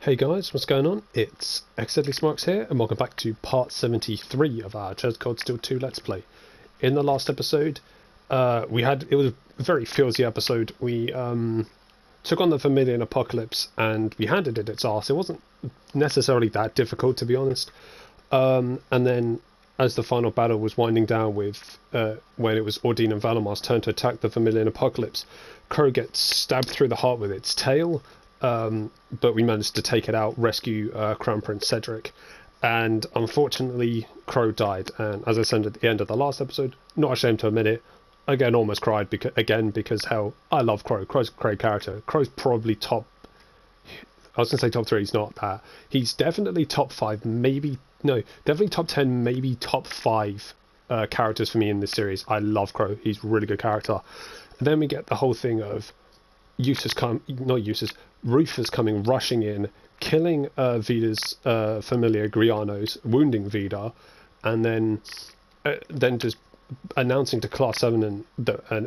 Hey guys, what's going on? It's xdeadlysmoorex here, and welcome back to part 73 of our Treasure Cold Steel 2 Let's Play. In the last episode, it was a very feelsy episode. We took on the Vermilion Apocalypse, and we handed it its arse. It wasn't necessarily that difficult, to be honest. And then, as the final battle was winding down with, when it was Ordine and Valamar's turn to attack the Vermilion Apocalypse, Crow gets stabbed through the heart with its tail. But we managed to take it out, rescue Crown Prince Cedric, and unfortunately Crow died. And as I said at the end of the last episode, not ashamed to admit it, again almost cried because hell, I love Crow. Crow's a great character. Crow's probably top, I was going to say top 3, he's not that. He's definitely top 5, definitely top 10, maybe top 5 characters for me in this series. I love Crow, he's a really good character. And then we get the whole thing of Rufus coming rushing in, killing Vida's familiar Grianos, wounding Vida, and then just announcing to Class 7 and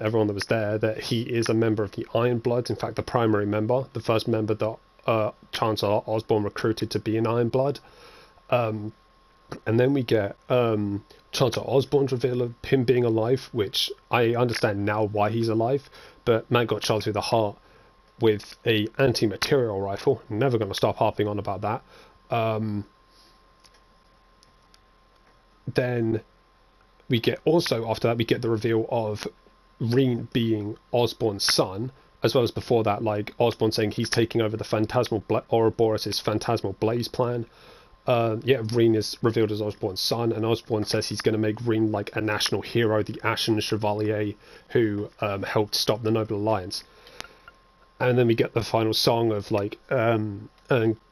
everyone that was there that he is a member of the Iron Bloods. In fact, the primary member, the first member that Chancellor Osborn recruited to be an Iron Blood. And then we get Chancellor Osborn's reveal of him being alive, which I understand now why he's alive, but man got shot through the heart with a anti-material rifle. Never going to stop harping on about that. Then we get after that we get the reveal of Reen being Osborn's son, as well as before that, like Osborn saying he's taking over the Phantasmal Ouroboros' Phantasmal Blaze plan. Reen is revealed as Osborn's son, and Osborn says he's going to make Reen like a national hero, the Ashen Chevalier who helped stop the Noble Alliance. And then we get the final song of like, and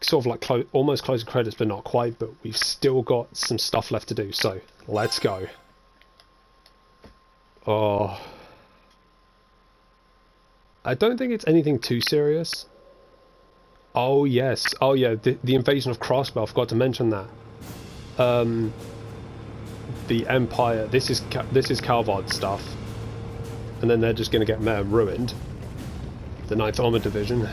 sort of like almost closing credits, but not quite. But we've still got some stuff left to do, so let's go. Oh, I don't think it's anything too serious. Oh yes, oh yeah, the invasion of Crossbell. I forgot to mention that. The Empire. This is Calvard stuff, and then they're just going to get ruined. The 9th Armored Division.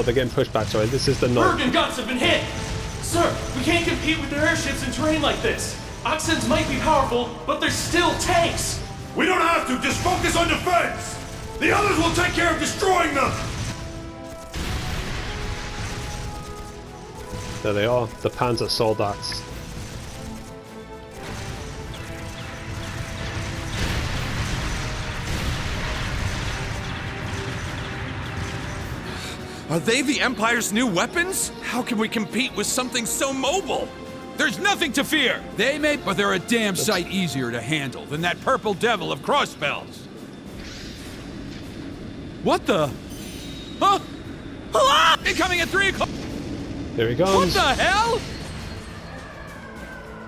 They're getting pushed back. Sorry, this is the Berg and Guts have been hit! Sir, we can't compete with their airships in terrain like this. Oxens might be powerful, but they're still tanks! We don't have to, just focus on defense! The others will take care of destroying them! There they are, the Panzer Soldats. Are they the Empire's new weapons? How can we compete with something so mobile? There's nothing to fear! They may, but they're a damn sight easier to handle than that purple devil of Crossbells. What the? Huh? Hello? Incoming at 3 o'clock! There he goes. What the hell?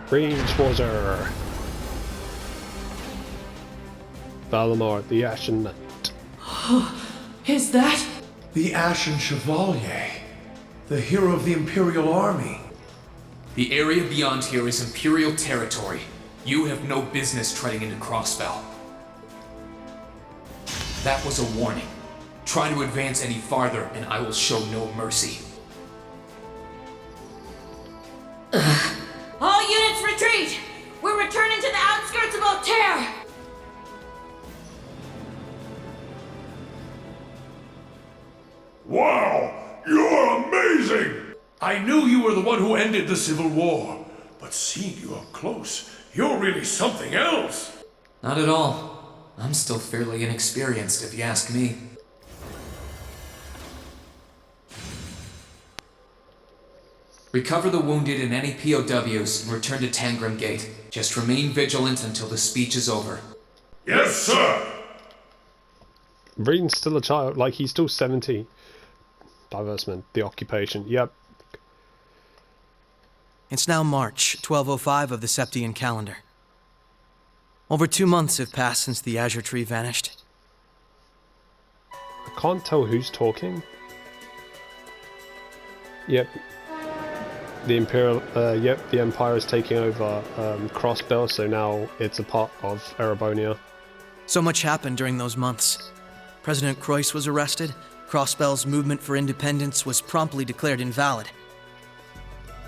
Rangewater. Valamar, the Ashen Knight. Is that? The Ashen Chevalier, the hero of the Imperial Army. The area beyond here is Imperial territory. You have no business treading into Crossbell. That was a warning. Try to advance any farther, and I will show no mercy. All units retreat! We're returning to the outskirts of Altair! Wow! You're amazing! I knew you were the one who ended the Civil War, but seeing you up close, you're really something else! Not at all. I'm still fairly inexperienced, if you ask me. Recover the wounded and any POWs and return to Tangram Gate. Just remain vigilant until the speech is over. Yes, sir! Reen's still a child, like he's still 17. Diversement, the occupation, yep. It's now March, 1205 of the Septian calendar. Over 2 months have passed since the Azure Tree vanished. I can't tell who's talking. Yep. The the Empire is taking over Crossbell, so now it's a part of Erebonia. So much happened during those months. President Croix was arrested, Crossbell's movement for independence was promptly declared invalid.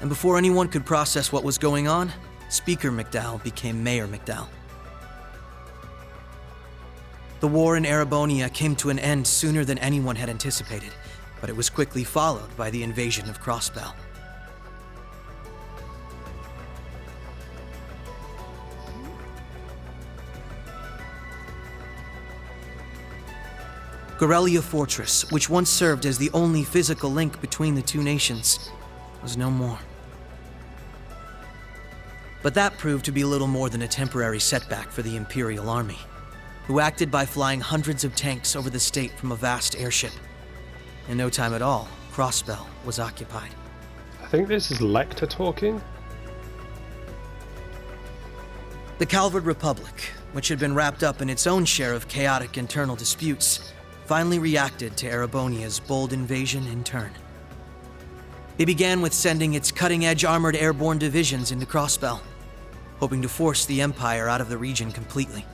And before anyone could process what was going on, Speaker McDowell became Mayor McDowell. The war in Erebonia came to an end sooner than anyone had anticipated, but it was quickly followed by the invasion of Crossbell. Gorelia Fortress, which once served as the only physical link between the two nations, was no more. But that proved to be little more than a temporary setback for the Imperial Army, who acted by flying hundreds of tanks over the state from a vast airship. In no time at all, Crossbell was occupied. I think this is Lecter talking. The Calvard Republic, which had been wrapped up in its own share of chaotic internal disputes, finally reacted to Erebonia's bold invasion in turn. They began with sending its cutting-edge armored airborne divisions into Crossbell, hoping to force the Empire out of the region completely.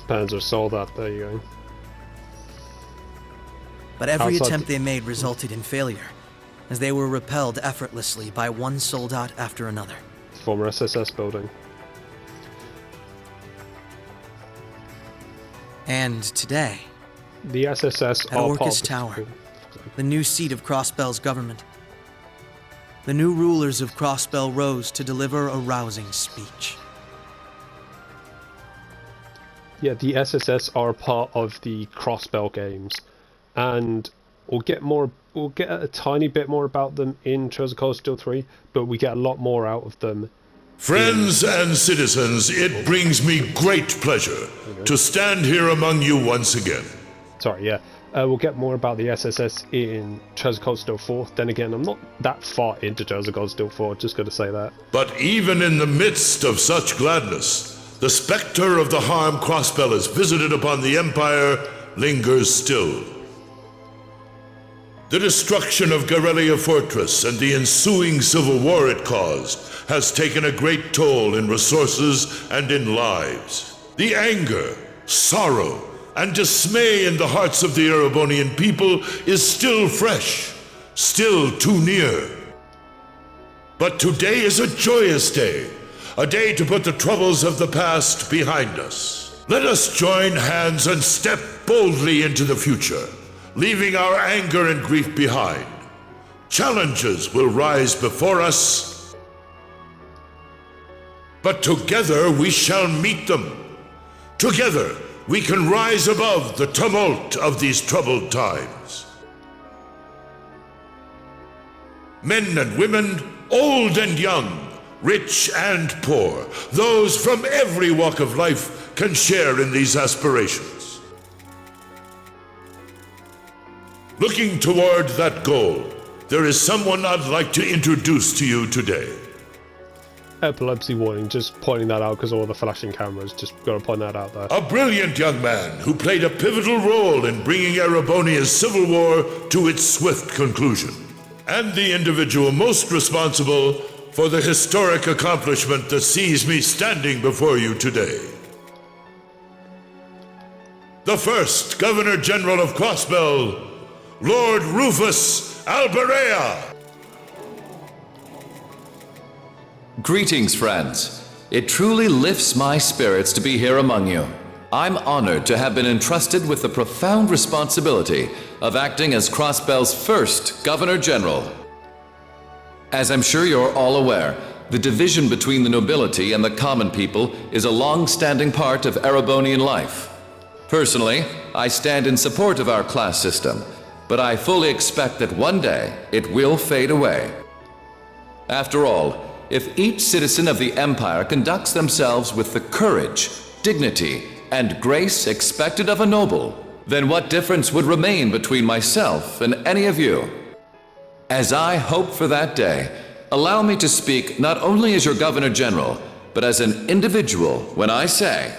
Panzer Soldat, there you go. But every attempt they made resulted in failure, as they were repelled effortlessly by one soldat after another. Former SSS building. And today, the SSS at Orcus Tower, the new seat of Crossbell's government, the new rulers of Crossbell rose to deliver a rousing speech. Yeah, the SSS are a part of the Crossbell games, and we'll get a tiny bit more about them in Chosen Cold Steel 3, but we get a lot more out of them. Friends and citizens, it brings me great pleasure to stand here among you once again. Sorry, yeah. We'll get more about the SSS in Chosen Cold Steel 4. Then again, I'm not that far into Chosen Cold Steel 4, just gotta say that. But even in the midst of such gladness, the specter of the harm Crossbell has visited upon the Empire lingers still. The destruction of Gorelia Fortress and the ensuing civil war it caused has taken a great toll in resources and in lives. The anger, sorrow, and dismay in the hearts of the Erebonian people is still fresh, still too near. But today is a joyous day. A day to put the troubles of the past behind us. Let us join hands and step boldly into the future, leaving our anger and grief behind. Challenges will rise before us, but together we shall meet them. Together we can rise above the tumult of these troubled times. Men and women, old and young, rich and poor, those from every walk of life can share in these aspirations. Looking toward that goal, there is someone I'd like to introduce to you today. Epilepsy warning, just pointing that out because all the flashing cameras, just gotta point that out there. A brilliant young man who played a pivotal role in bringing Erebonia's civil war to its swift conclusion, and the individual most responsible for the historic accomplishment that sees me standing before you today. The first Governor General of Crossbell, Lord Rufus Alberea. Greetings, friends. It truly lifts my spirits to be here among you. I'm honored to have been entrusted with the profound responsibility of acting as Crossbell's first Governor General. As I'm sure you're all aware, the division between the nobility and the common people is a long-standing part of Erebonian life. Personally, I stand in support of our class system, but I fully expect that one day it will fade away. After all, if each citizen of the Empire conducts themselves with the courage, dignity, and grace expected of a noble, then what difference would remain between myself and any of you? As I hope for that day, allow me to speak not only as your Governor General, but as an individual when I say,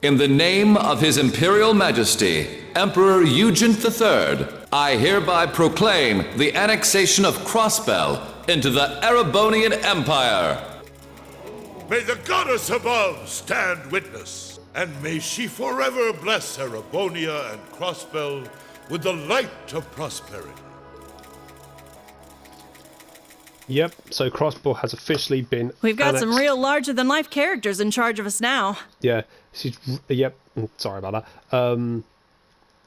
in the name of His Imperial Majesty, Emperor Eugent III, I hereby proclaim the annexation of Crossbell into the Erebonian Empire. May the goddess above stand witness, and may she forever bless Erebonia and Crossbell with the light of prosperity. Yep, so Crossbell has officially been We've got annexed. some real larger-than-life characters in charge of us now. Yeah, yep, sorry about that.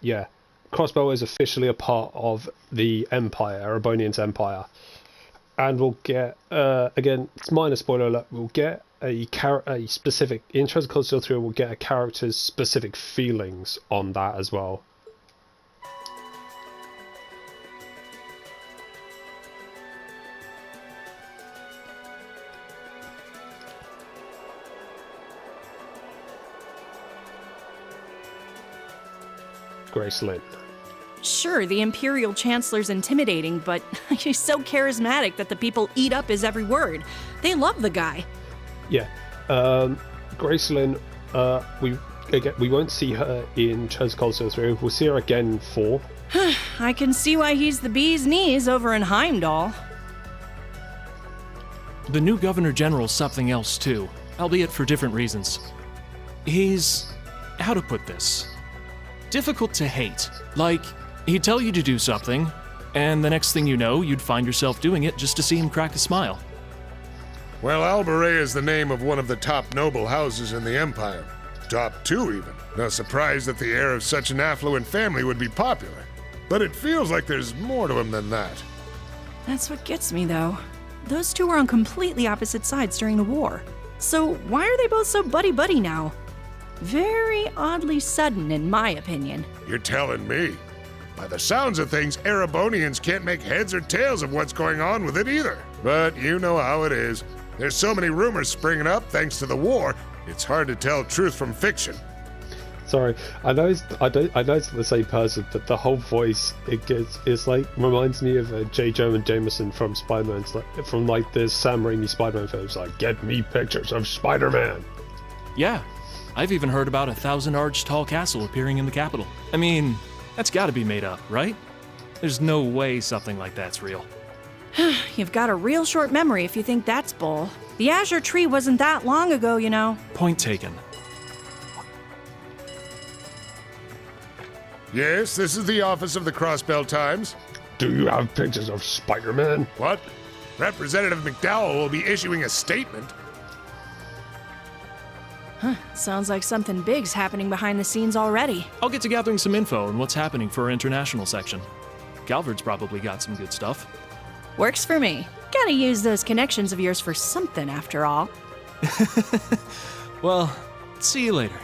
Yeah, Crossbell is officially a part of the Empire, Erebonian's Empire. And we'll get, again, it's minor spoiler alert, we'll get a specific, in Treasure Code Seal 3, we'll get a character's specific feelings on that as well. Gracelyn. Sure, the Imperial Chancellor's intimidating, but he's so charismatic that the people eat up his every word. They love the guy. Yeah. Gracelyn, we won't see her in Treasure Code Seal 3. We'll see her again in 4. I can see why he's the bee's knees over in Heimdall. The new Governor General's something else too, albeit for different reasons. He's... how to put this? Difficult to hate. Like, he'd tell you to do something, and the next thing you know, you'd find yourself doing it just to see him crack a smile. Well, Albaret is the name of one of the top noble houses in the Empire. Top 2, even. No surprise that the heir of such an affluent family would be popular. But it feels like there's more to him than that. That's what gets me, though. Those two were on completely opposite sides during the war. So why are they both so buddy-buddy now? Very oddly sudden, in my opinion. You're telling me. By the sounds of things, Erebonians can't make heads or tails of what's going on with it either. But you know how it is. There's so many rumors springing up thanks to the war, it's hard to tell truth from fiction. Sorry, I know it's not the same person, but the whole voice reminds me of J. Jonah Jameson from Spider-Man, from the Sam Raimi Spider-Man films. Like, get me pictures of Spider-Man. Yeah, I've even heard about a 1,000-arch tall castle appearing in the capital. I mean, that's gotta be made up, right? There's no way something like that's real. You've got a real short memory if you think that's bull. The Azure Tree wasn't that long ago, you know. Point taken. Yes, this is the office of the Crossbell Times. Do you have pictures of Spider-Man? What? Representative McDowell will be issuing a statement. Sounds like something big's happening behind the scenes already. I'll get to gathering some info on what's happening for our international section. Calvard's probably got some good stuff. Works for me. Gotta use those connections of yours for something, after all. Well, see you later.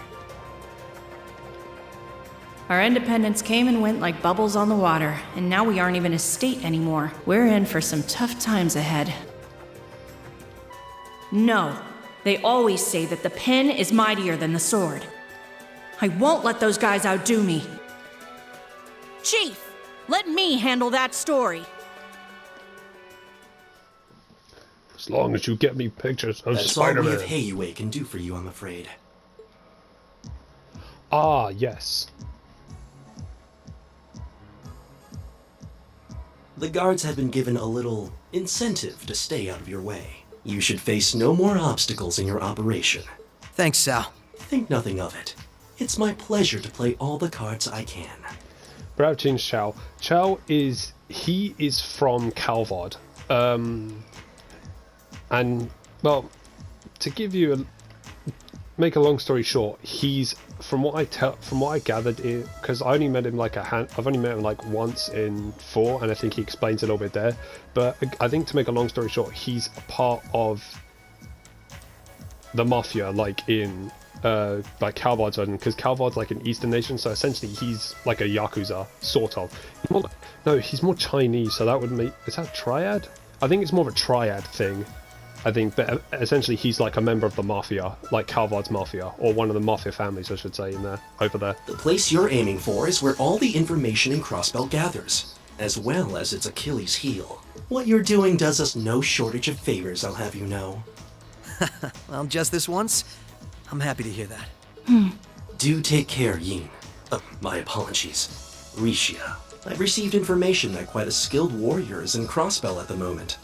Our independence came and went like bubbles on the water, and now we aren't even a state anymore. We're in for some tough times ahead. No, they always say that the pen is mightier than the sword. I won't let those guys outdo me. Chief, let me handle that story. As long as you get me pictures of That's Spider-Man. all we of Heiue can do for you, I'm afraid. Ah, yes. The guards have been given a little incentive to stay out of your way. You should face no more obstacles in your operation. Thanks, Sal. Think nothing of it. It's my pleasure to play all the cards I can. Brauchin Chow. Chow is from Calvard. And well, to give you make a long story short, he's from what I gathered, because I only met him I've only met him like once in 4, and I think he explains a little bit there. But I think to make a long story short, he's a part of the mafia, like in Calvard's version, because Calvard's like an Eastern nation, so essentially he's like a yakuza, sort of. He's more Chinese, so that would make, is that triad? I think it's more of a triad thing. I think, but essentially he's like a member of the mafia, like Calvard's mafia, or one of the mafia families, I should say, over there. The place you're aiming for is where all the information in Crossbell gathers. as well as its Achilles heel. What you're doing does us no shortage of favors, I'll have you know. Well, just this once? I'm happy to hear that. Do take care, Yin. My apologies. Rixia. I've received information that quite a skilled warrior is in Crossbell at the moment.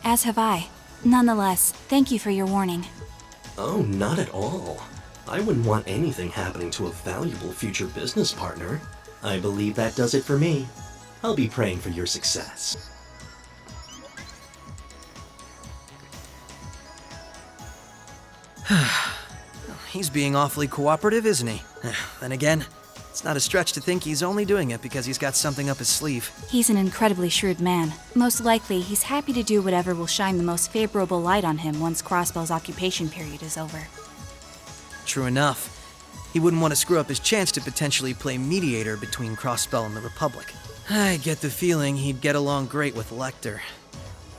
As have I. Nonetheless, thank you for your warning. Oh, not at all. I wouldn't want anything happening to a valuable future business partner. I believe that does it for me. I'll be praying for your success. He's being awfully cooperative, isn't he? Then again, it's not a stretch to think he's only doing it because he's got something up his sleeve. He's an incredibly shrewd man. Most likely, he's happy to do whatever will shine the most favorable light on him once Crossbell's occupation period is over. True enough. He wouldn't want to screw up his chance to potentially play mediator between Crossbell and the Republic. I get the feeling he'd get along great with Lecter.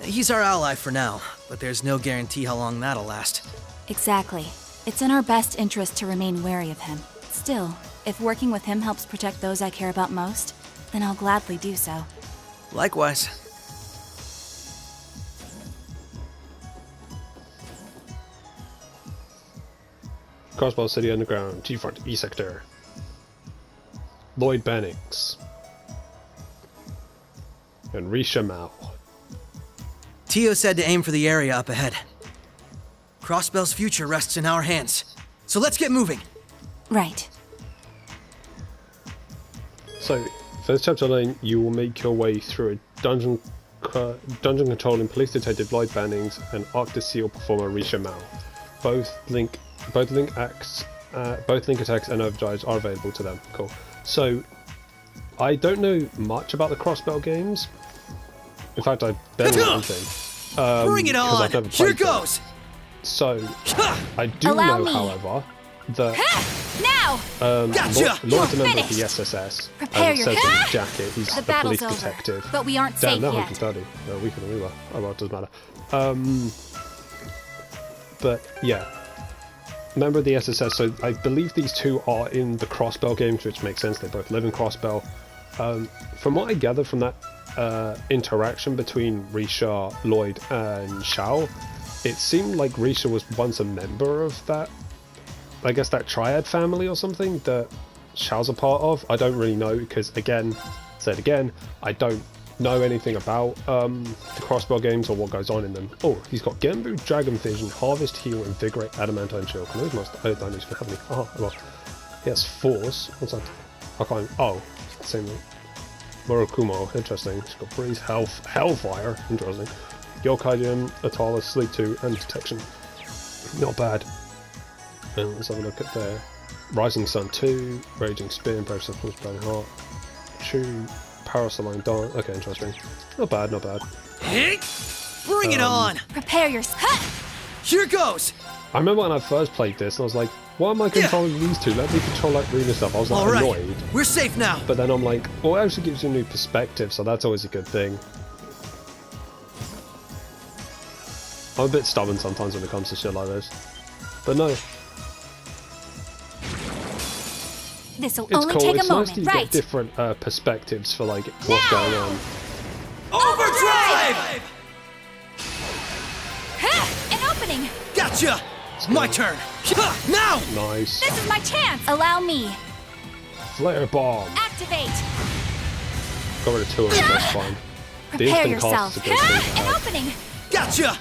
He's our ally for now, but there's no guarantee how long that'll last. Exactly. It's in our best interest to remain wary of him. Still, if working with him helps protect those I care about most, then I'll gladly do so. Likewise. Crossbell City Underground, G-Front, E-Sector. Lloyd Bennings. And Risha Mao. Tio said to aim for the area up ahead. Crossbell's future rests in our hands. So let's get moving. Right. So, for this chapter alone, you will make your way through a dungeon controlling police detective Lloyd Bannings and Arctic Seal performer Risha Mao. Both link attacks and overdrives are available to them. Cool. So, I don't know much about the Crossbell games. In fact, I barely know anything. Bring it on! Here goes! So, I do know, however, that now! Lloyd's a member of the SSS. Prepare and your says in his jacket he's the a battle's police over, detective. but we aren't safe no, yet. 130. No, we were. Oh well, it doesn't matter. But yeah, member of the SSS. So I believe these two are in the Crossbell games, which makes sense. They both live in Crossbell. From what I gather from that interaction between Risha, Lloyd, and Shao, it seemed like Risha was once a member of that, I guess, that triad family or something that Shao's a part of. I don't really know because, again, I don't know anything about the Crossbell games or what goes on in them. Oh, he's got Genbu, Dragon Vision, Harvest, Heal, Invigorate, Adamantine Shield. Can those I don't need to have any. Oh, well. He has Force. What's that? I can't. Oh, same thing. Morokumo, interesting. He's got Breeze, Health, Hellfire, interesting. Yokaijin, Atala, Sleep 2, and Protection. Not bad. And let's have a look at their Rising Sun 2, Raging Spear, Process Force, Burning Heart, Chew, Parasaline Dance. Okay, interesting. Not bad, not bad. Bring it on! Prepare your... Here goes! I remember when I first played this, and I was like, why am I controlling these two? Let me control like Rena stuff. I was like annoyed. We're safe now. But then I'm like, well, it actually gives you a new perspective, so that's always a good thing. I'm a bit stubborn sometimes when it comes to shit like this. But no. This'll It's only cool. take It's a nice moment, to right? get different perspectives for like what's going on. Overdrive! An opening! Gotcha! My turn! Now! Nice. This is my chance! Allow me! Flare Bomb! Activate! Got rid of two of them, that's fine. Prepare yourself! Cast is a good thing. An opening! Gotcha!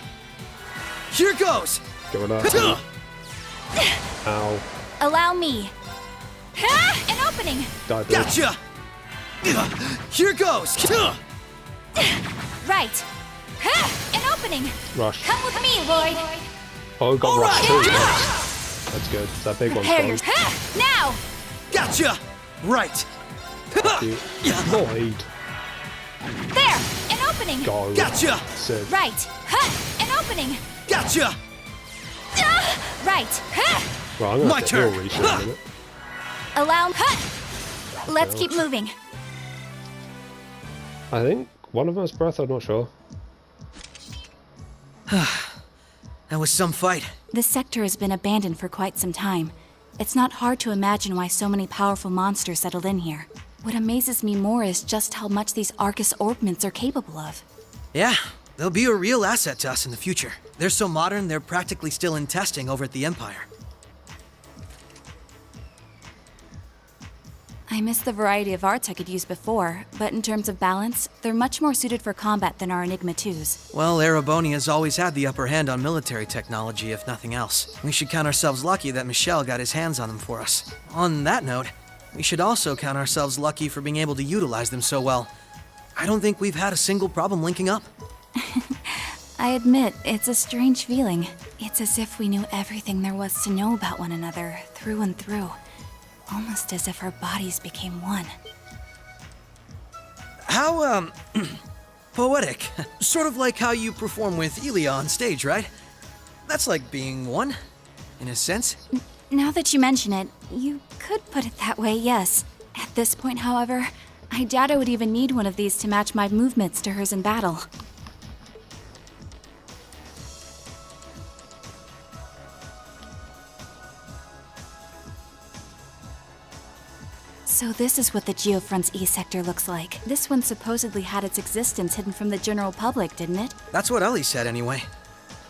Here goes! Get rid of that. Ow. Allow me! An opening! Die, bitch. Gotcha! Here goes! Right! An opening! Rush. Come with me, Lloyd! Oh, we got All Rush right. too. Nice. That's good. That big one's Prepare gone. your... Now! Gotcha! Right! Lloyd. There! An opening! Go. Gotcha! Sid. Right! An opening! Gotcha! Right! Right, I'm gonna My have to turn. heal Risha in a minute. Allow... Let's keep moving. I think one of them has breath, I'm not sure. That was some fight. This sector has been abandoned for quite some time. It's not hard to imagine why so many powerful monsters settled in here. What amazes me more is just how much these Arcus orbments are capable of. Yeah, they'll be a real asset to us in the future. They're so modern, they're practically still in testing over at the Empire. I miss the variety of arts I could use before, but in terms of balance, they're much more suited for combat than our Enigma 2s. Well, Erebonia's always had the upper hand on military technology, if nothing else. We should count ourselves lucky that Michel got his hands on them for us. On that note, we should also count ourselves lucky for being able to utilize them so well. I don't think we've had a single problem linking up. I admit, it's a strange feeling. It's as if we knew everything there was to know about one another, through and through. Almost as if our bodies became one. How, poetic. Sort of like how you perform with Elia on stage, right? That's like being one, in a sense. Now that you mention it, you could put it that way, yes. At this point, however, I doubt I would even need one of these to match my movements to hers in battle. So this is what the Geofront's E sector looks like. This one supposedly had its existence hidden from the general public, didn't it? That's what Ellie said anyway.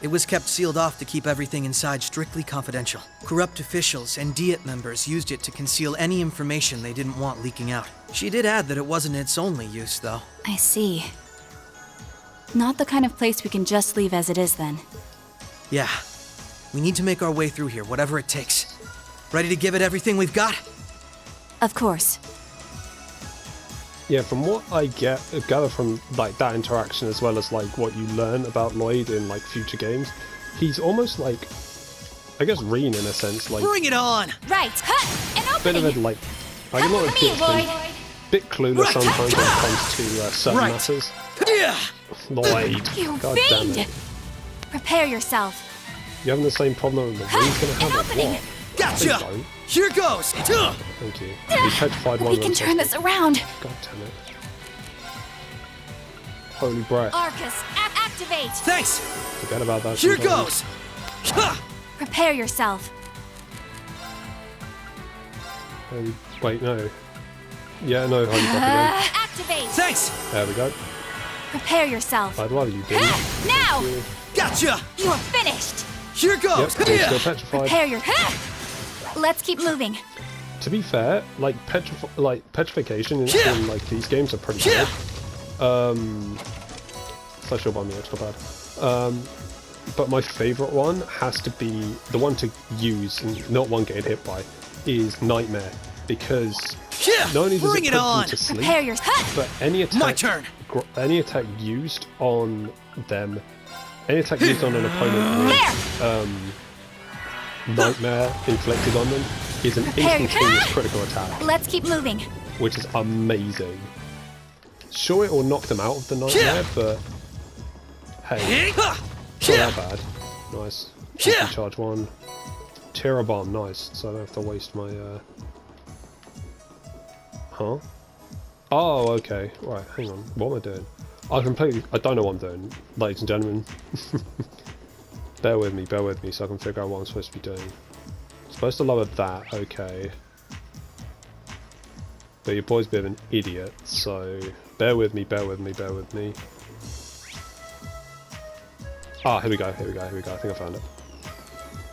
It was kept sealed off to keep everything inside strictly confidential. Corrupt officials and Diet members used it to conceal any information they didn't want leaking out. She did add that it wasn't its only use, though. I see. Not the kind of place we can just leave as it is, then. Yeah. We need to make our way through here, whatever it takes. Ready to give it everything we've got? Of course. Yeah, from what I gather from like that interaction, as well as like what you learn about Lloyd in like future games, he's almost like, I guess, Reen in a sense. Like, bring it on! Right, an bit opening! of a like a lot of bit clueless sometimes when it comes to certain matters. Lloyd, You God damn fiend! it! Prepare yourself. You having the same problem that Reen's gonna have? Or what? Gotcha! Please don't. Here goes! Thank you. He petrified one We can turn this around. God damn it. Holy breath. Arcus, activate! Thanks! Forget about that. Here sometimes. goes! Prepare yourself. Wait, no. Yeah, no, holy breath again. Activate! Thanks! There we go. Prepare yourself. I'd rather you didn't. Now! Gotcha! You are finished! Here goes! Yep, he's still petrified. Prepare your... Let's keep moving. To be fair, like petrification in like these games are pretty good. Slash you'll buy me extra bad. But my favourite one has to be the one to use and not one getting hit by is Nightmare, because not only does it put them to sleep, Prepare your... but any attack, my turn. Any attack used on them, any attack used on an opponent with Nightmare inflicted on them is an instantaneous critical attack. Let's keep moving. Which is amazing. Sure, it will knock them out of the Nightmare, but hey, not that bad. Nice. Charge 1. Terror Bomb, nice. So I don't have to waste my Huh? Oh, okay. Right, hang on. What am I doing? I don't know what I'm doing, ladies and gentlemen. Bear with me, so I can figure out what I'm supposed to be doing. I'm supposed to lower that, okay. But your boy's a bit of an idiot, so bear with me. Ah, here we go. I think I found it.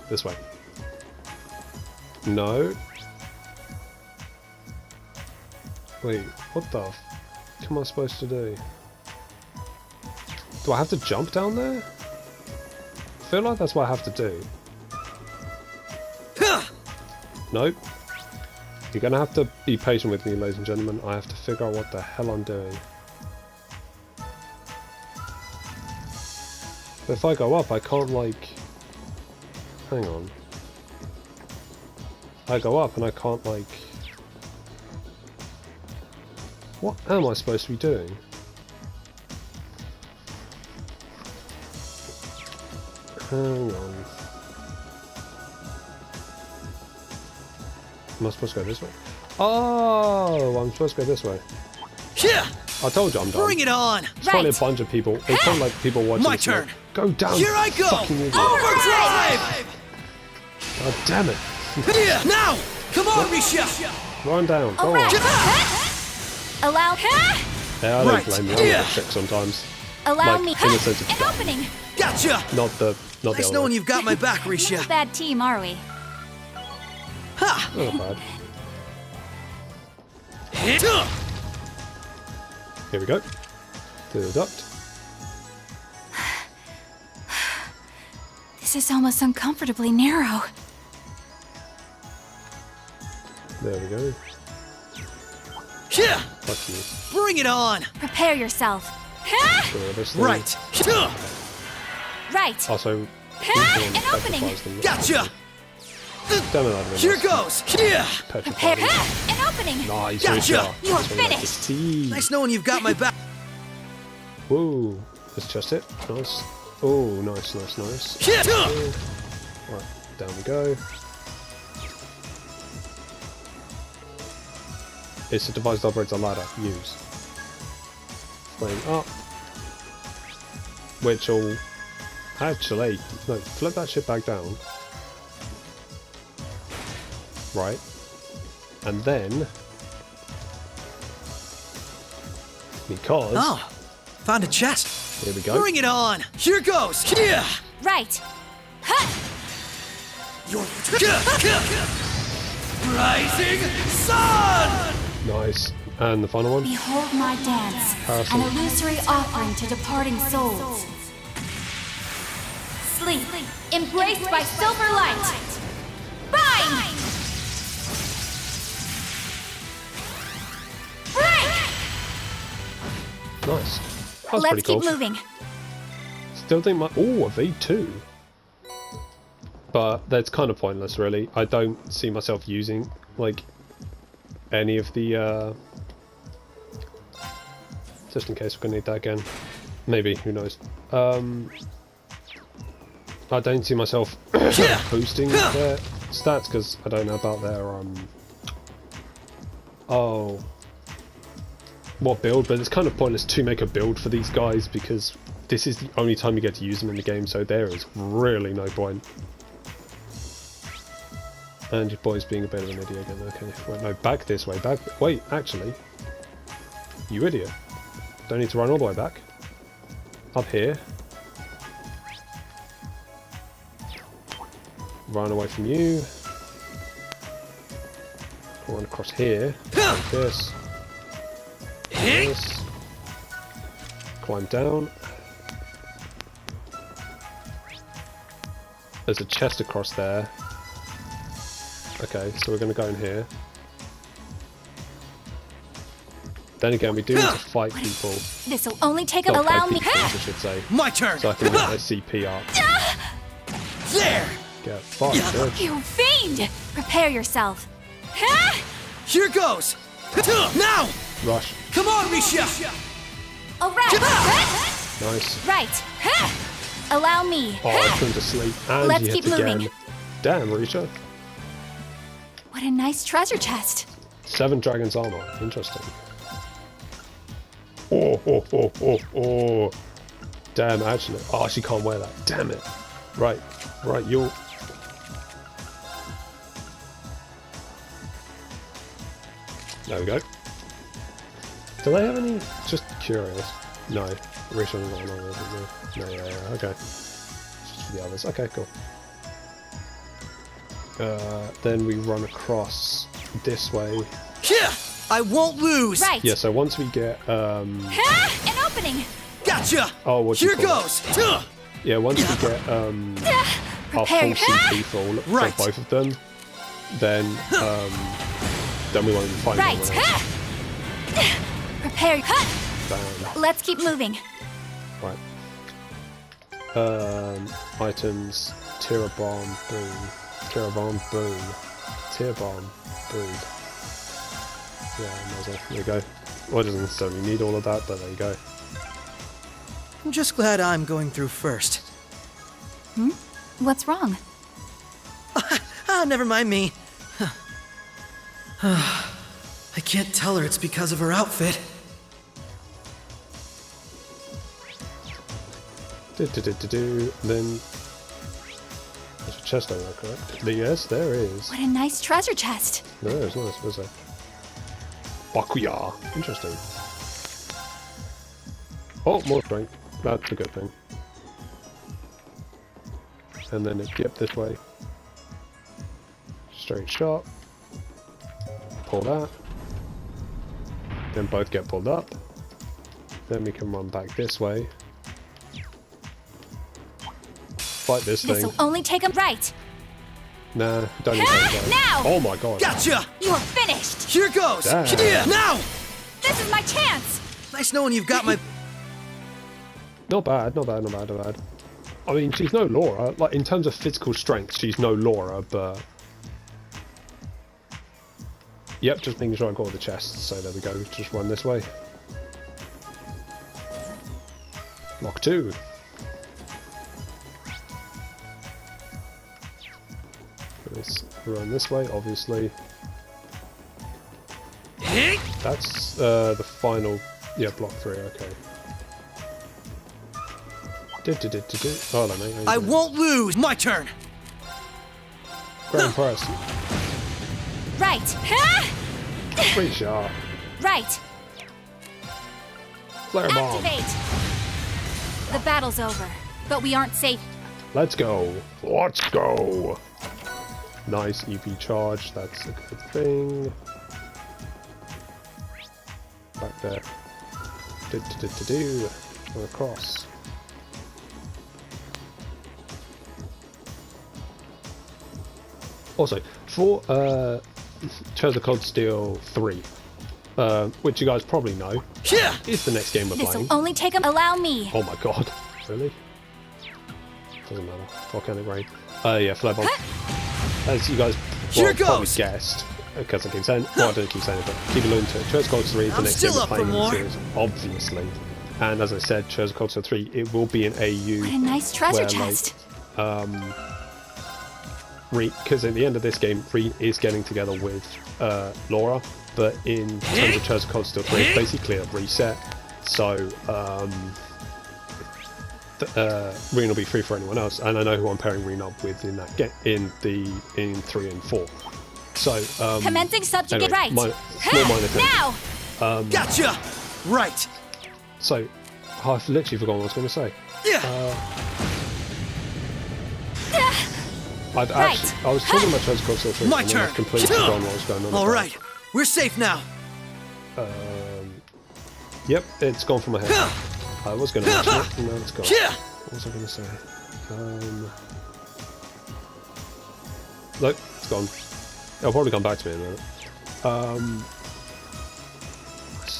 This way. No. Wait, what the f am I supposed to do? Do I have to jump down there? I feel like that's what I have to do. Nope. You're gonna have to be patient with me, ladies and gentlemen. I have to figure out what the hell I'm doing. But if I go up, I can't, like... Hang on. I go up and I can't, like... What am I supposed to be doing? Hang on. Am I supposed to go this way? Oh, I'm supposed to go this way. Yeah. I told you I'm done. Bring it on. It's probably a bunch of people. It's probably like people watching. My turn. Like, go down. Here I go. Overdrive. God damn it. Now. Come on, Misha. Run down. Go on. Allow. Yeah, I don't blame you. I'm a bit sick sometimes. Allow like, me. in the sense of An opening. Gotcha. Not the Nice other knowing way. you've got my back, Risha. Not a bad team, are we? Ha! Not bad. Here we go. To the duct. This is almost uncomfortably narrow. There we go. Yeah. Fuck you. Bring it on. Prepare yourself. Right. Right. Also, An opening. Gotcha. Damn it, I've Here goes. Yeah. Prepare. An opening. Nice. Gotcha. You're finished. Nice knowing you've got my back. Whoa. Let's just it. Nice. Oh, nice. Yeah. Right, down we go. It's a device that operates a ladder. Use. Flame up. Which will... Actually, no, flip that shit back down. Right. And then... Because... Oh, found a chest. Here we go. Bring it on. Here goes. Yeah. Right. Rising sun. Nice. And the final one? Behold my dance, Parasol. an illusory offering to departing souls. Sleep, embraced by silver light. Bind! Break! Nice. That was Let's pretty cool. keep moving. Still think my... Ooh, a V2. But that's kind of pointless, really. I don't see myself using, like, any of the, just in case we're gonna need that again. Maybe, who knows. I don't see myself boosting their stats, because I don't know about their, oh... what build, but it's kind of pointless to make a build for these guys, because this is the only time you get to use them in the game, so there is really no point. And your boy's being a bit of an idiot again. Okay, wait, no, back this way. Back. Wait, actually, you idiot! Don't need to run all the way back. Up here. Run away from you. Run across here. Like this. This. Climb down. There's a chest across there. Okay, so we're going to go in here. Then again, we do need to fight people. This'll only take a... Not Allow fight me... people, I should say. My turn. So I can get my CP up. There. Get fucked, bitch. You fiend! Prepare yourself. Here goes. Now. Rush. Come on, Risha. Alright. Nice. Right. Allow me. Oh, I put him to sleep. And Let's he keep hits again. moving. Damn, Risha. What a nice treasure chest. 7 dragons armor. Interesting. Oh. Damn, actually. Oh, she can't wear that. Damn it. Right, you'll... There we go. Do they have any... Just curious. No. Risha hasn't got one. No, yeah, okay. It's just for the others. Okay, cool. Then we run across this way. Yeah, I won't lose. Right. Yeah, so once we get An opening. Gotcha. oh, what do you Here call goes. it? Yeah, once we get our full Prepare. CP for Right. both of them, then we won't fight Right. anyone else. Prepare. Bam. Let's keep moving. Right. Items. Tear bomb. Boom. Tear bomb. Boom. Tear bomb. Boom. Yeah, might as well. There you go. Well, it doesn't necessarily need all of that, but there you go. I'm just glad I'm going through first. What's wrong? Never mind me. I can't tell her it's because of her outfit. Then there's a chest over there, correct? Yes, there is. What a nice treasure chest. No, there's not. Was there? Bakuya. Interesting. Oh, more strength. That's a good thing. And then it's, yep, this way. Straight shot. Pull that. Then both get pulled up. Then we can run back this way. Fight this thing. This'll only take him right. Nah, don't need to. Now! Oh my god. Gotcha! You're finished! Here goes! Damn. Yeah, now! This is my chance! Nice knowing you've got my... Not bad, not bad, not bad, not bad. I mean, she's no Laura. Like, in terms of physical strength, she's no Laura, but... Yep, just making sure I got all the chests, so there we go. Just run this way. Lock 2. Let's run this way, obviously. That's the final... Yeah, block 3, okay. Oh, no, mate. I won't lose! My turn! Grand press. Right! Free shot. Right! Flare bomb. Activate! The battle's over, but we aren't safe. Let's go. Let's go. Nice EP charge. That's a good thing. Back there. Across. Also, for Treasure Code Steel 3, which you guys probably know, is the next game we're playing. This'll only take him. Allow me. Oh my god, really? Doesn't matter. Volcanic rain. Yeah, flare bomb. As you guys probably guessed, because I keep saying, well, I don't keep saying it, but keep alluding to it. Treasure Code 3 is the next game we're playing in the series, obviously. And as I said, Treasure Code Steel 3, it will be an AU. What a nice treasure chest. Because at the end of this game, Reed is getting together with Laura, but in terms of Treasure Code Steel 3, it's basically a reset. So Reed will be free for anyone else, and I know who I'm pairing Reed up with in that in 3 and 4. So commencing subject anyway, right. Small minor thing. Now. Gotcha. Right. So I've literally forgotten what I was going to say. I was talking about Treasure Code Steel 3 My and turn. I've completely forgotten what was going on. Alright, we're safe now. Yep, it's gone from my head. I was going to mention it, and now it's gone. What was I going to say? Nope, it's gone. It'll probably come back to me in a minute.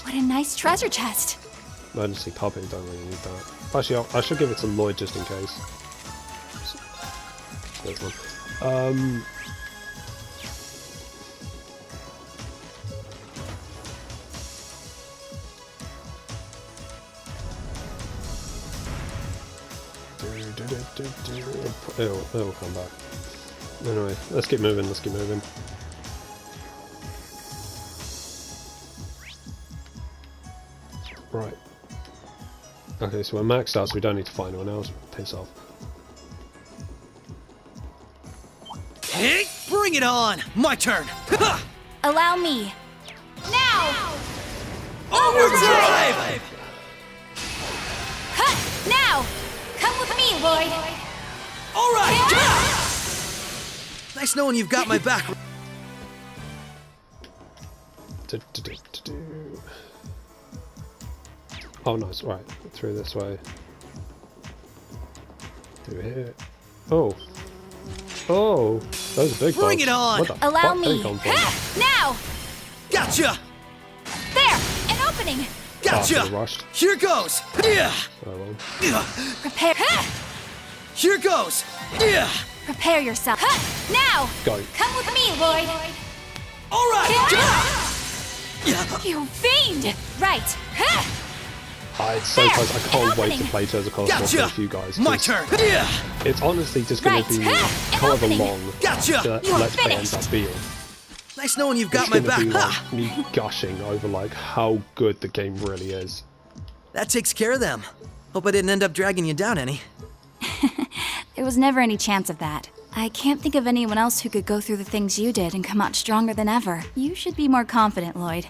What a nice treasure chest. Emergency puppy, don't really need that. Actually, I should give it to Lloyd just in case. There's one. It'll come back. Anyway, let's keep moving, let's keep moving. Right. Okay, so we're maxed out, so we don't need to find anyone else. Piss off. Bring it on! My turn! Allow me. Now! Overdrive! Now! Come with me, Lloyd! Alright! Nice knowing you've got my back. Oh, nice. Right. Through this way. Through here. Oh. Oh. Those are big Bring bugs. it on! What the Allow fuck me. they come from? Now! Gotcha! There! An opening! Gotcha! Rushed. Here goes! Yeah! Oh, well. Prepare. Here goes! Yeah! Prepare yourself. Now! Go. Come with me, Lloyd! Alright! You fiend! Right! It's so close. I can't wait to play Treasure Code Gotcha! with you guys. My turn! Yeah! It's honestly just going to be however long Gotcha! the Let's Play ends up being. Nice knowing you've got It's my gonna back. be like me gushing over like how good the game really is. That takes care of them. Hope I didn't end up dragging you down any. There was never any chance of that. I can't think of anyone else who could go through the things you did and come out stronger than ever. You should be more confident, Lloyd.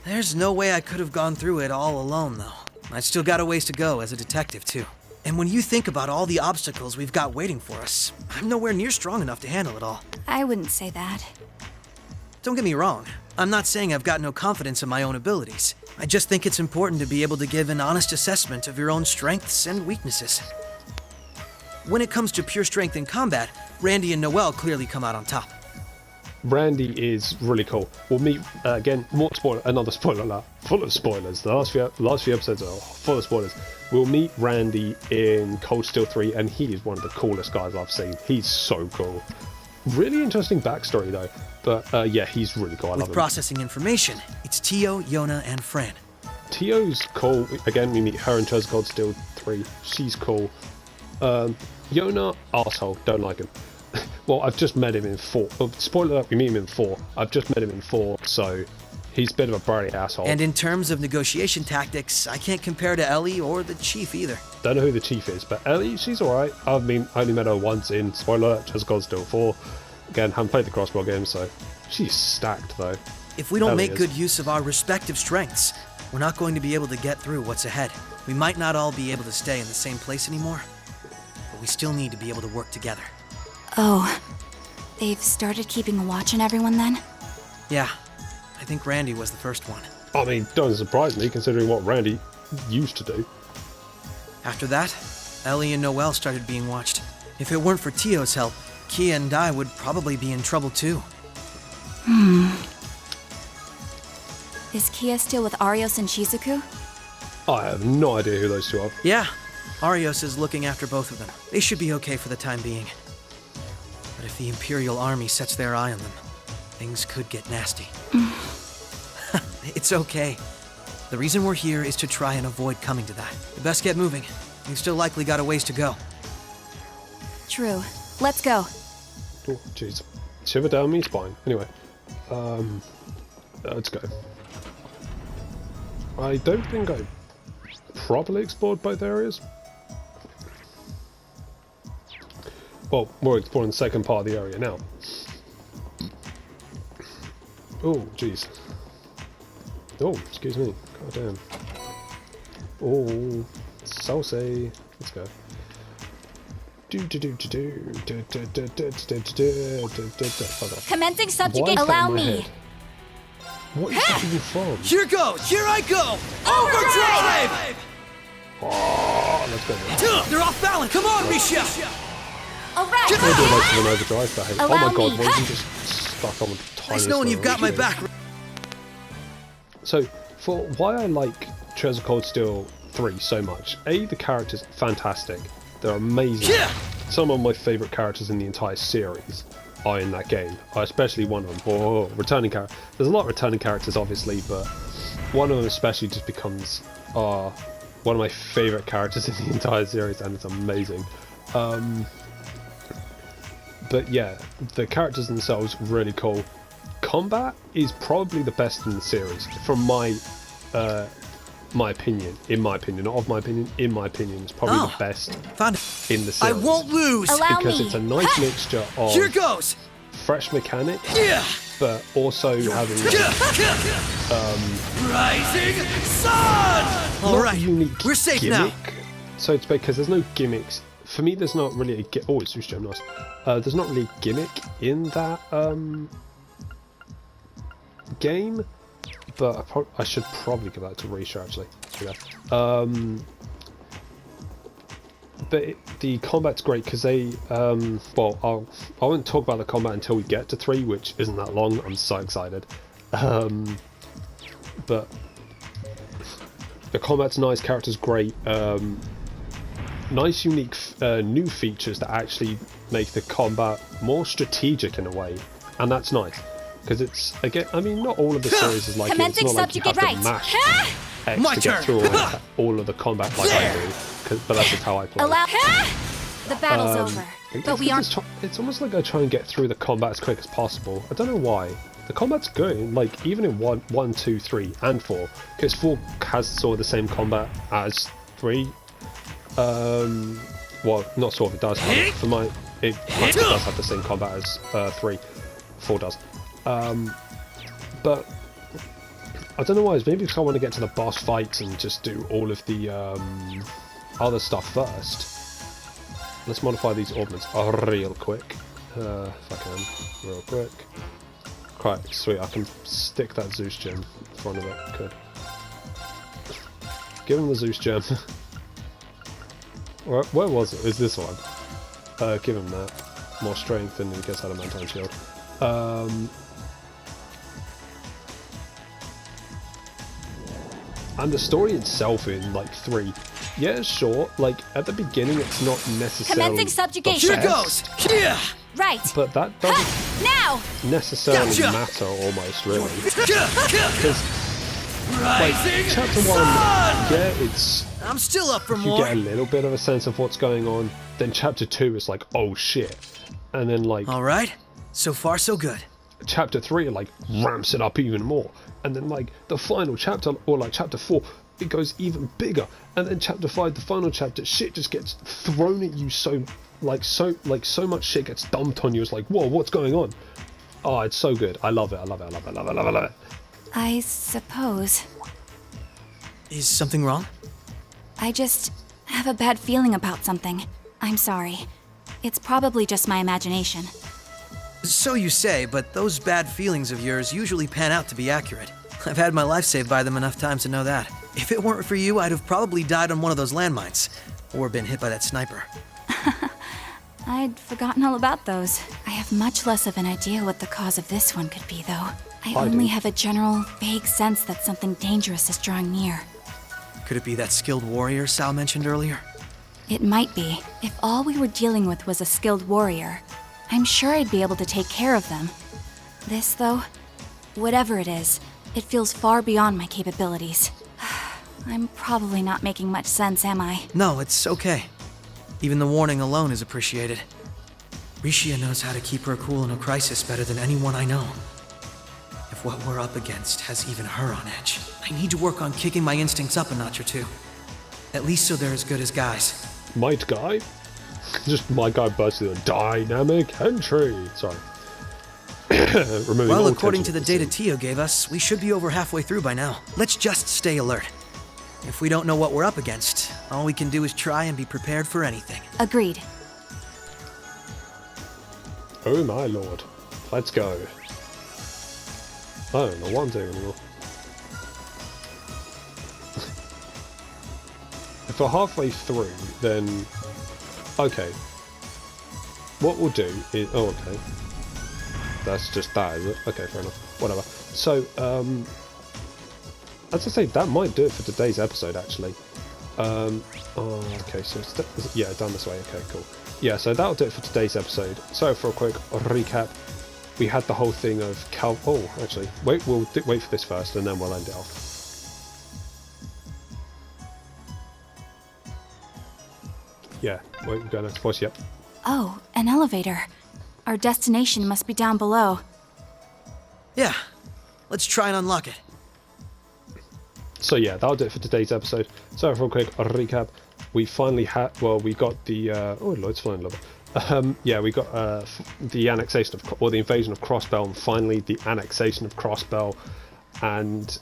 There's no way I could have gone through it all alone, though. I still got a ways to go as a detective, too. And when you think about all the obstacles we've got waiting for us, I'm nowhere near strong enough to handle it all. I wouldn't say that. Don't get me wrong. I'm not saying I've got no confidence in my own abilities. I just think it's important to be able to give an honest assessment of your own strengths and weaknesses. When it comes to pure strength in combat, Randy and Noelle clearly come out on top. Randy is really cool. We'll meet again. Another spoiler alert, full of spoilers. The last few episodes are full of spoilers. We'll meet Randy in Cold Steel 3, and he is one of the coolest guys I've seen. He's so cool. Really interesting backstory though. But yeah, he's really cool. I love him. With processing information, it's Tio, Yona, and Fran. Tio's cool. Again, we meet her in Cold Steel 3. She's cool. Yona, arsehole. Don't like him. Well, I've just met him in 4. Spoiler alert, we meet him in 4. I've just met him in 4, so he's a bit of a bratty asshole. And in terms of negotiation tactics, I can't compare to Ellie or the Chief either. Don't know who the Chief is, but Ellie, she's alright. I only met her once in, spoiler alert, just Cold Steel 4. Again, haven't played the Crossbell game, so she's stacked though. If we don't make good use of our respective strengths, we're not going to be able to get through what's ahead. We might not all be able to stay in the same place anymore, but we still need to be able to work together. Oh, they've started keeping a watch on everyone then? Yeah, I think Randy was the first one. I mean, doesn't surprise me considering what Randy used to do. After that, Ellie and Noelle started being watched. If it weren't for Tio's help, Kia and I would probably be in trouble too. Is Kia still with Arios and Shizuku? I have no idea who those two are. Yeah, Arios is looking after both of them. They should be okay for the time being. But if the Imperial Army sets their eye on them, things could get nasty. It's okay. The reason we're here is to try and avoid coming to that. We best get moving. We've still likely got a ways to go. True. Let's go. Oh, jeez. Shiver down me spine. Anyway, let's go. I don't think I properly explored both areas. Well, we're exploring the second part of the area now. Oh, jeez. Oh, excuse me. God damn. Oh, saucy. Let's go. Commencing subjugate. Allow me. What is that even from? Here goes. Here I go. Overdrive! Oh, let's go. They're off balance. Come on, Misha. All right. I do like to run overdrive, but hey, oh my god, why is he just stuck on the tiniest Nice knowing you've got my back. So, for why I like Treasure Cold Steel 3 so much, A, the characters are fantastic. They're amazing. Yeah. Some of my favourite characters in the entire series are in that game. Especially one of them. Returning characters. There's a lot of returning characters, obviously, but one of them especially just becomes one of my favourite characters in the entire series, and it's amazing. But yeah, the characters themselves really cool. Combat is probably the best in the series, from my opinion. In my opinion, not of my opinion. In my opinion, it's probably the best in the series. I won't lose. Because it's a nice mixture of Here goes. fresh mechanics, but also having Rising Sun. All right, unique we're safe gimmick, now. So it's because there's no gimmicks. For me, there's not really a oh, it's Sushi, nice. There's not really a gimmick in that game, but I should probably give that to Risha actually. But the combat's great because they well, I won't talk about the combat until we get to 3, which isn't that long. I'm so excited. But the combat's nice, character's great. Nice, unique new features that actually make the combat more strategic in a way, and that's nice because it's again. I mean, not all of the series is like it. It's not like you have to mash X to get through all of the combat like I do, but that's just how I play. The battle's over, but we aren't. It's almost like I try and get through the combat as quick as possible. I don't know why. The combat's good, like even in 1, 2, 3, and 4, because 4 has sort of the same combat as 3. Well, not sort of, it does. For it does have the same combat as 3. 4 does. But I don't know why, maybe because I want to get to the boss fights and just do all of the other stuff first. Let's modify these ornaments real quick. If I can, real quick. Right, sweet, I can stick that Zeus gem in front of it. Good. Give him the Zeus gem. Where was it? Is this one? Give him that. More strength and he gets adamantine shield. And the story itself in like 3, yeah, it's short. Like at the beginning, it's not necessarily. Commencing subjugation. Here goes. Yeah. Right. But that doesn't now necessarily matter, almost really. Because like chapter 1, yeah, it's. I'm still up for you more. You get a little bit of a sense of what's going on. Then chapter 2 is like, oh shit, and then like. All right. So far, so good. Chapter 3 like ramps it up even more, and then like the final chapter, or like chapter 4, it goes even bigger, and then chapter 5, the final chapter, shit just gets thrown at you so much shit gets dumped on you. It's like, whoa, what's going on? Oh, it's so good. I love it. I suppose. Is something wrong? I just have a bad feeling about something. I'm sorry. It's probably just my imagination. So you say, but those bad feelings of yours usually pan out to be accurate. I've had my life saved by them enough times to know that. If it weren't for you, I'd have probably died on one of those landmines, or been hit by that sniper. I'd forgotten all about those. I have much less of an idea what the cause of this one could be, though. I only have a general, vague sense that something dangerous is drawing near. Could it be that skilled warrior Sal mentioned earlier? It might be. If all we were dealing with was a skilled warrior, I'm sure I'd be able to take care of them. This, though, whatever it is, it feels far beyond my capabilities. I'm probably not making much sense, am I? No, it's okay. Even the warning alone is appreciated. Rishia knows how to keep her cool in a crisis better than anyone I know. If what we're up against has even her on edge, I need to work on kicking my instincts up a notch or two. At least so they're as good as Guy's. Might Guy? Just my guy busted a dynamic entry. Sorry. Well, according to the data Tio gave us, we should be over halfway through by now. Let's just stay alert. If we don't know what we're up against, all we can do is try and be prepared for anything. Agreed. Oh my lord. Let's go. I don't know what I'm doing anymore. If we're halfway through, then... Okay. What we'll do is... Oh, okay. That's just that, is it? Okay, fair enough. Whatever. So, as I say, that might do it for today's episode, actually. Oh, okay, so it's... Yeah, down this way. Okay, cool. Yeah, so that'll do it for today's episode. So, for a quick recap, we had the whole thing of Oh, actually, wait, we'll wait for this first, and then we'll end it off. Yeah, wait, we're going next voice, yep. Oh, an elevator. Our destination must be down below. Yeah, let's try and unlock it. So yeah, that'll do it for today's episode. So for a quick recap, we finally had, well, we got the, oh Lord, it's flying a little bit. Yeah, we got the annexation of, or the invasion of Crossbell, and finally the annexation of Crossbell, and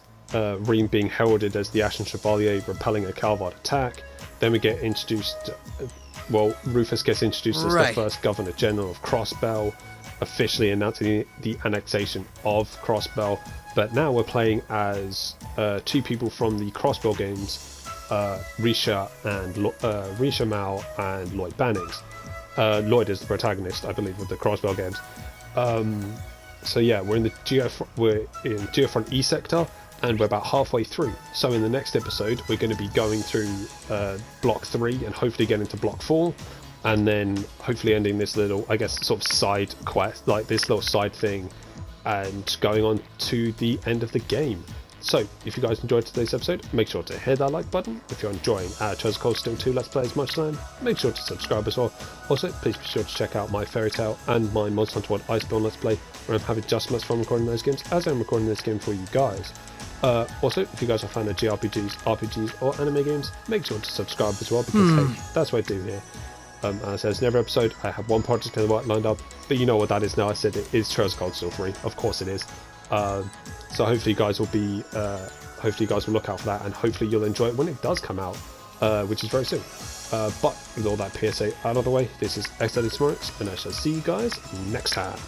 Reem being heralded as the Ashen Chevalier repelling a Calvard attack. Then we get introduced, well, Rufus gets introduced as the first Governor General of Crossbell, officially announcing the annexation of Crossbell. But now we're playing as 2 people from the Crossbell games, Risha Mao and Lloyd Bannings. Lloyd is the protagonist, I believe, of the Crossbell games. So yeah, we're in Geofront E sector, and we're about halfway through. So in the next episode, we're going to be going through Block 3 and hopefully getting to Block 4, and then hopefully ending this little, I guess, sort of side quest, like this little side thing, and going on to the end of the game. So, if you guys enjoyed today's episode, make sure to hit that like button. If you're enjoying our Chosen Cold Steel 2 Let's Play as much as I am, make sure to subscribe as well. Also, please be sure to check out my Fairy Tail and my Monster Hunter World Iceborne Let's Play, where I'm having just as much fun recording those games as I'm recording this game for you guys. Also, if you guys are a fan of JRPGs, RPGs, or anime games, make sure to subscribe as well, because hey, that's what I do here. As I said in every episode, I have one project in the work lined up, but you know what that is now. I said it is Chosen Cold Steel 3. Of course it is. So hopefully you guys will be, hopefully you guys will look out for that, and hopefully you'll enjoy it when it does come out, which is very soon. But with all that PSA out of the way, this is xdeadlysmoorex, and I shall see you guys next time.